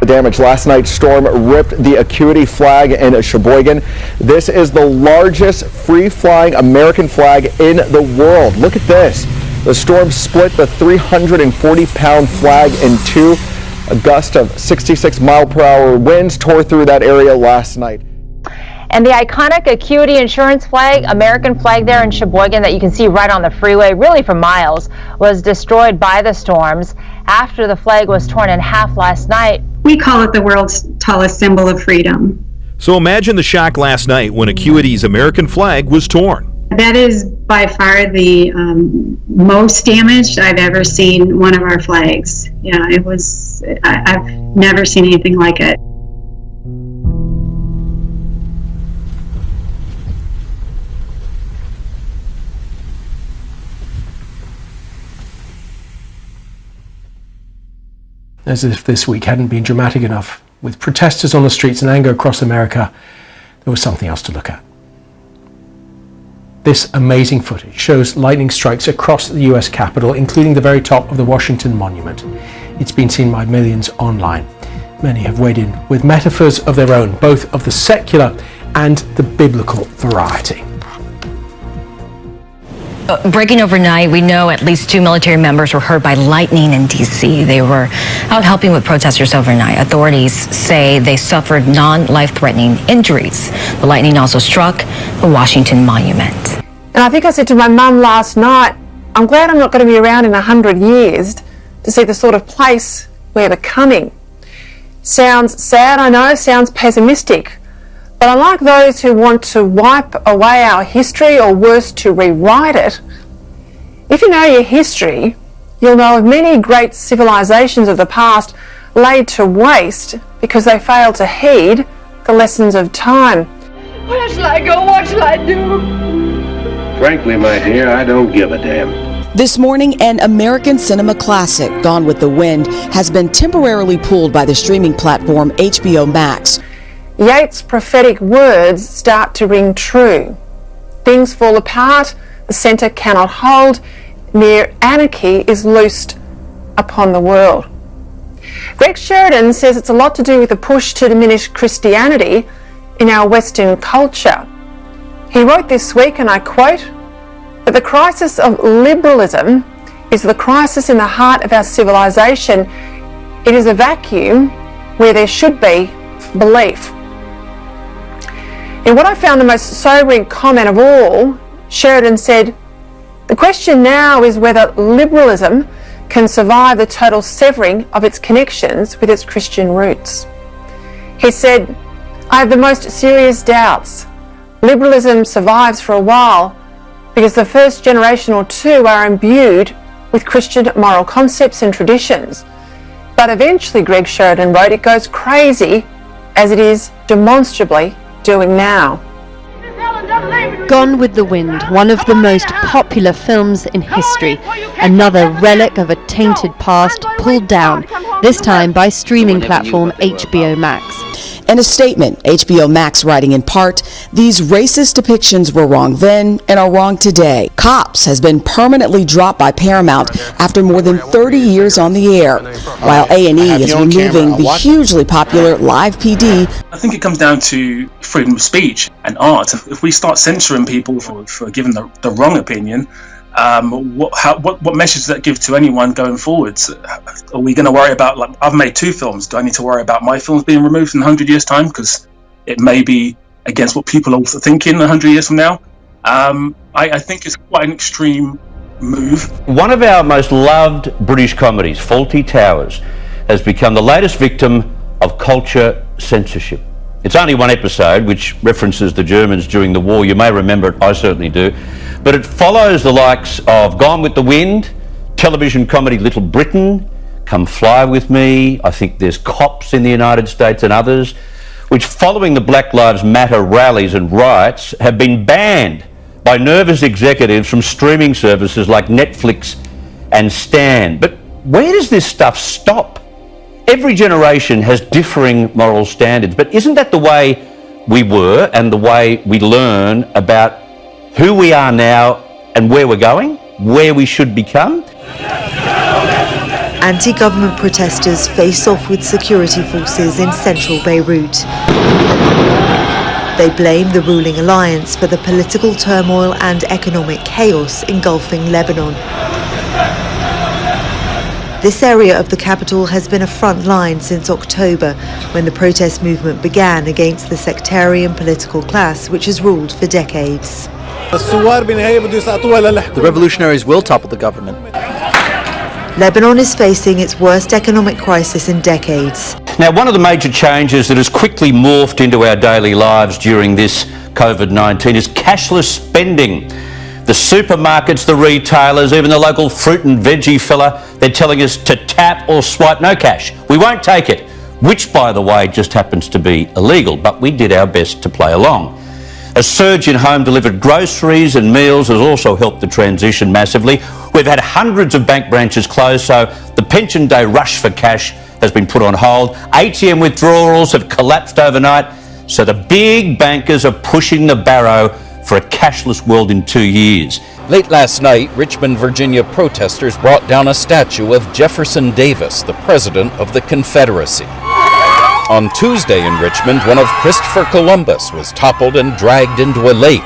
The damage. Last night's storm ripped the Acuity flag in Sheboygan. This is the largest free-flying American flag in the world. Look at this. The storm split the 340-pound flag in two. A gust of 66-mile-per-hour winds tore through that area last night. And the iconic Acuity insurance flag, American flag there in Sheboygan that you can see right on the freeway, really for miles, was destroyed by the storms after the flag was torn in half last night. We call it the world's tallest symbol of freedom. So imagine the shock last night when Acuity's American flag was torn. That is by far the most damaged I've ever seen one of our flags. Yeah, it was, I've never seen anything like it. As if this week hadn't been dramatic enough, with protesters on the streets and anger across America, there was something else to look at. This amazing footage shows lightning strikes across the US Capitol, including the very top of the Washington Monument. It's been seen by millions online. Many have weighed in with metaphors of their own, both of the secular and the biblical variety. Breaking overnight, we know at least 2 military members were hurt by lightning in D.C. They were out helping with protesters overnight. Authorities say they suffered non-life-threatening injuries. The lightning also struck the Washington Monument. And I think I said to my mum last night, I'm glad I'm not going to be around in 100 years to see the sort of place we're becoming. Sounds sad, I know, sounds pessimistic. But unlike those who want to wipe away our history, or worse, to rewrite it, if you know your history, you'll know of many great civilizations of the past laid to waste because they failed to heed the lessons of time. Where shall I go? What shall I do? Frankly, my dear, I don't give a damn. This morning, an American cinema classic, Gone with the Wind, has been temporarily pulled by the streaming platform HBO Max. Yates' prophetic words start to ring true. Things fall apart, the centre cannot hold, mere anarchy is loosed upon the world. Greg Sheridan says it's a lot to do with the push to diminish Christianity in our Western culture. He wrote this week, and I quote, that the crisis of liberalism is the crisis in the heart of our civilization. It is a vacuum where there should be belief. In what I found the most sobering comment of all, Sheridan said, the question now is whether liberalism can survive the total severing of its connections with its Christian roots. He said, I have the most serious doubts. Liberalism survives for a while because the first generation or two are imbued with Christian moral concepts and traditions. But eventually, Greg Sheridan wrote, it goes crazy as it is demonstrably doing now. Gone with the Wind, one of the most popular films in history. Another relic of a tainted past pulled down, this time by streaming platform HBO Max. In a statement, HBO Max writing in part, these racist depictions were wrong then and are wrong today. Cops has been permanently dropped by Paramount after more than 30 years on the air, while A&E is removing the hugely popular Live PD. I think it comes down to freedom of speech and art. If we start censoring people for giving the wrong opinion, what message does that give to anyone going forwards? Are we going to worry about, like, I've made 2 films, do I need to worry about my films being removed in 100 years time because it may be against what people are thinking 100 years from now? I think it's quite an extreme move. One of our most loved British comedies, Fawlty Towers, has become the latest victim of culture censorship. It's only one episode which references the Germans during the war. You may remember it, I certainly do. But it follows the likes of Gone with the Wind, television comedy Little Britain, Come Fly With Me, I think there's Cops in the United States and others, which, following the Black Lives Matter rallies and riots, have been banned by nervous executives from streaming services like Netflix and Stan. But where does this stuff stop? Every generation has differing moral standards, but isn't that the way we were and the way we learn about who we are now and where we're going, where we should become? Anti-government protesters face off with security forces in central Beirut. They blame the ruling alliance for the political turmoil and economic chaos engulfing Lebanon. This area of the capital has been a front line since October, when the protest movement began against the sectarian political class which has ruled for decades. The revolutionaries will topple the government. Lebanon is facing its worst economic crisis in decades. Now, one of the major changes that has quickly morphed into our daily lives during this COVID-19 is cashless spending. The supermarkets, the retailers, even the local fruit and veggie fella, they're telling us to tap or swipe no cash. We won't take it, which, by the way, just happens to be illegal, but we did our best to play along. A surge in home-delivered groceries and meals has also helped the transition massively. We've had hundreds of bank branches closed, so the pension day rush for cash has been put on hold. ATM withdrawals have collapsed overnight, so the big bankers are pushing the barrow for a cashless world in 2 years. Late last night, Richmond, Virginia protesters brought down a statue of Jefferson Davis, the President of the Confederacy. On Tuesday in Richmond, one of Christopher Columbus was toppled and dragged into a lake.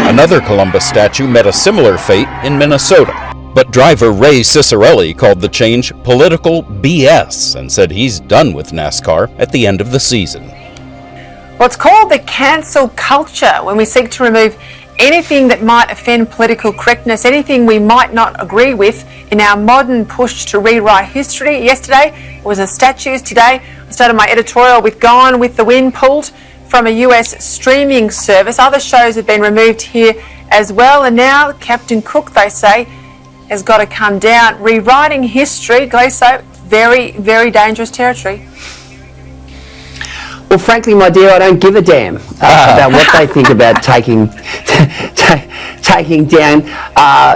Another Columbus statue met a similar fate in Minnesota. But driver Ray Cicerelli called the change political BS and said he's done with NASCAR at the end of the season. What's called the cancel culture, when we seek to remove anything that might offend political correctness, anything we might not agree with in our modern push to rewrite history. Yesterday it was the statues. Today I started my editorial with Gone with the Wind, pulled from a US streaming service. Other shows have been removed here as well, and now Captain Cook, they say, has got to come down. Rewriting history, Gleeso, very, very dangerous territory. Well, frankly, my dear, I don't give a damn about what they think about taking down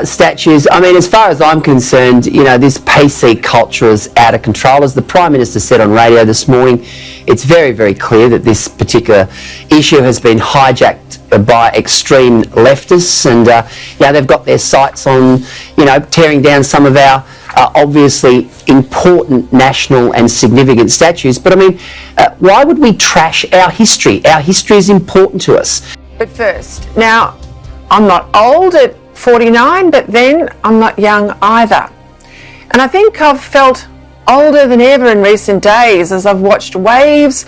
statues. I mean, as far as I'm concerned, you know, this PC culture is out of control. As the Prime Minister said on radio this morning, it's very, very clear that this particular issue has been hijacked by extreme leftists, and they've got their sights on, tearing down some of our obviously important national and significant statues. But I mean, why would we trash our history? Our history is important to us. But first, now, I'm not old at 49, but then I'm not young either. And I think I've felt older than ever in recent days as I've watched waves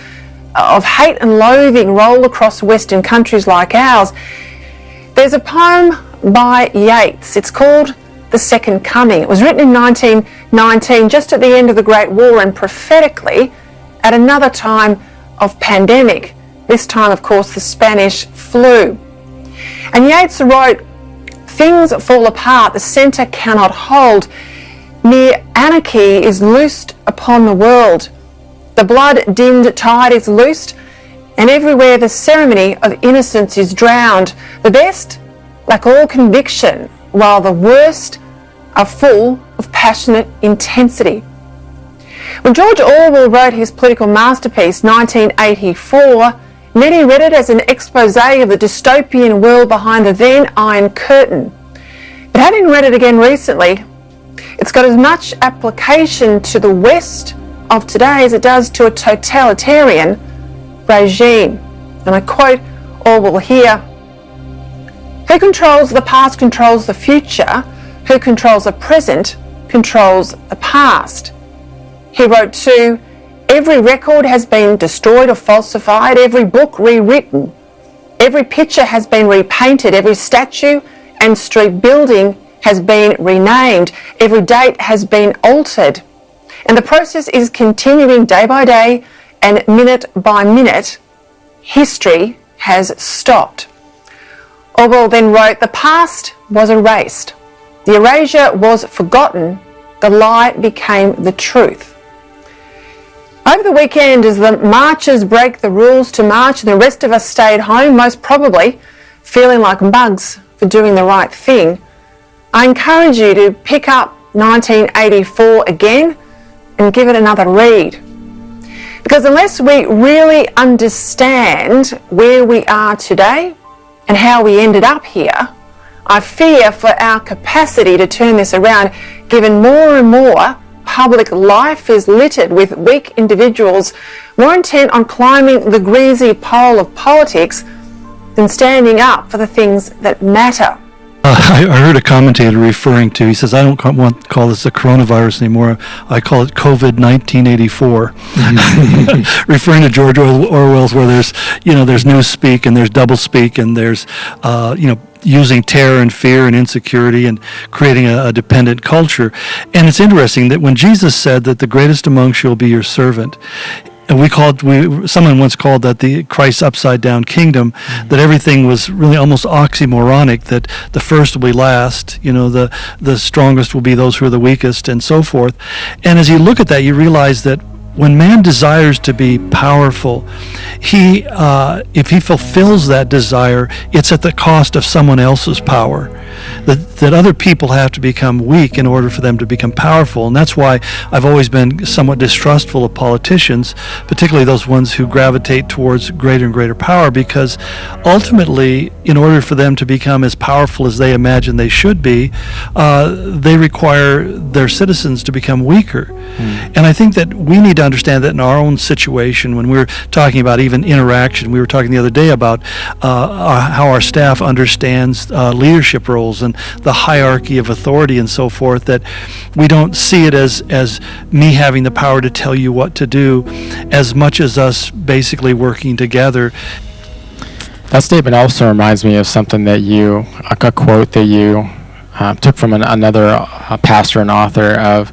of hate and loathing roll across Western countries like ours. There's a poem by Yeats. It's called The Second Coming. It was written in 1919, just at the end of the Great War, and prophetically at another time of pandemic. This time, of course, the Spanish flu. And Yeats wrote, "Things fall apart, the centre cannot hold. Near anarchy is loosed upon the world. The blood-dimmed tide is loosed, and everywhere the ceremony of innocence is drowned. The best lack all conviction, while the worst are full of passionate intensity." When George Orwell wrote his political masterpiece, 1984, many read it as an expose of the dystopian world behind the then Iron Curtain. But having read it again recently, it's got as much application to the West of today as it does to a totalitarian regime. And I quote Orwell here, "Who controls the past controls the future. Who controls the present controls the past." He wrote too, "Every record has been destroyed or falsified, every book rewritten, every picture has been repainted, every statue and street building has been renamed, every date has been altered, and the process is continuing day by day and minute by minute. History has stopped." Orwell then wrote, "The past was erased. The erasure was forgotten. The lie became the truth." Over the weekend, as the marchers break the rules to march and the rest of us stayed home, most probably feeling like mugs for doing the right thing, I encourage you to pick up 1984 again and give it another read. Because unless we really understand where we are today and how we ended up here, I fear for our capacity to turn this around, given more and more public life is littered with weak individuals more intent on climbing the greasy pole of politics than standing up for the things that matter. I heard a commentator referring to, he says, I don't want to call this the coronavirus anymore, I call it COVID 1984, referring to George Orwell's, where there's newspeak and there's doublespeak and there's, using terror and fear and insecurity and creating a dependent culture. And it's interesting that when Jesus said that the greatest amongst you will be your servant, and someone once called that the Christ's upside down kingdom, that everything was really almost oxymoronic, that the first will be last, the strongest will be those who are the weakest, and so forth. And as you look at that, you realize that when man desires to be powerful, if he fulfills that desire, it's at the cost of someone else's power. That other people have to become weak in order for them to become powerful. And that's why I've always been somewhat distrustful of politicians, particularly those ones who gravitate towards greater and greater power, because ultimately, in order for them to become as powerful as they imagine they should be, they require their citizens to become weaker. And I think that we need to understand that in our own situation, when we're talking about even interaction, we were talking the other day about how our staff understands leadership roles and the hierarchy of authority and so forth, that we don't see it as me having the power to tell you what to do, as much as us basically working together. That statement also reminds me of something that a quote that you took from another pastor and author of,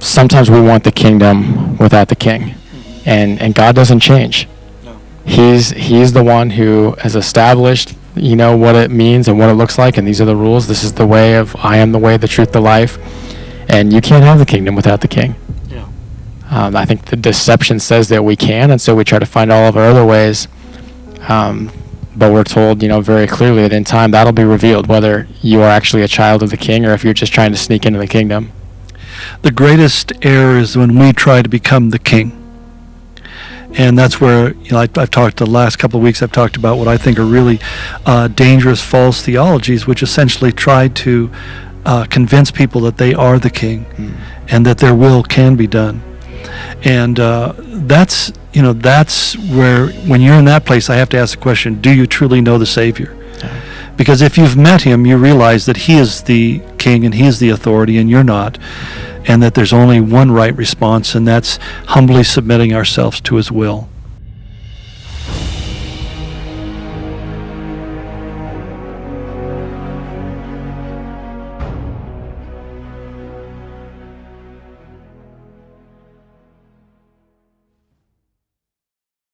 sometimes we want the kingdom without the king, and God doesn't change. No. He's the one who has established, what it means and what it looks like, and these are the rules. This is the way of, I am the way, the truth, the life, and you can't have the kingdom without the king. Yeah. I think the deception says that we can, and so we try to find all of our other ways, but we're told, very clearly that in time that'll be revealed, whether you are actually a child of the king or if you're just trying to sneak into the kingdom. The greatest error is when we try to become the king. And that's where, I've talked the last couple of weeks, I've talked about what I think are really dangerous false theologies, which essentially try to convince people that they are the king and that their will can be done. And that's where, when you're in that place, I have to ask the question, do you truly know the Savior? Because if you've met him, you realize that he is the king and he is the authority and you're not, and that there's only one right response, and that's humbly submitting ourselves to his will.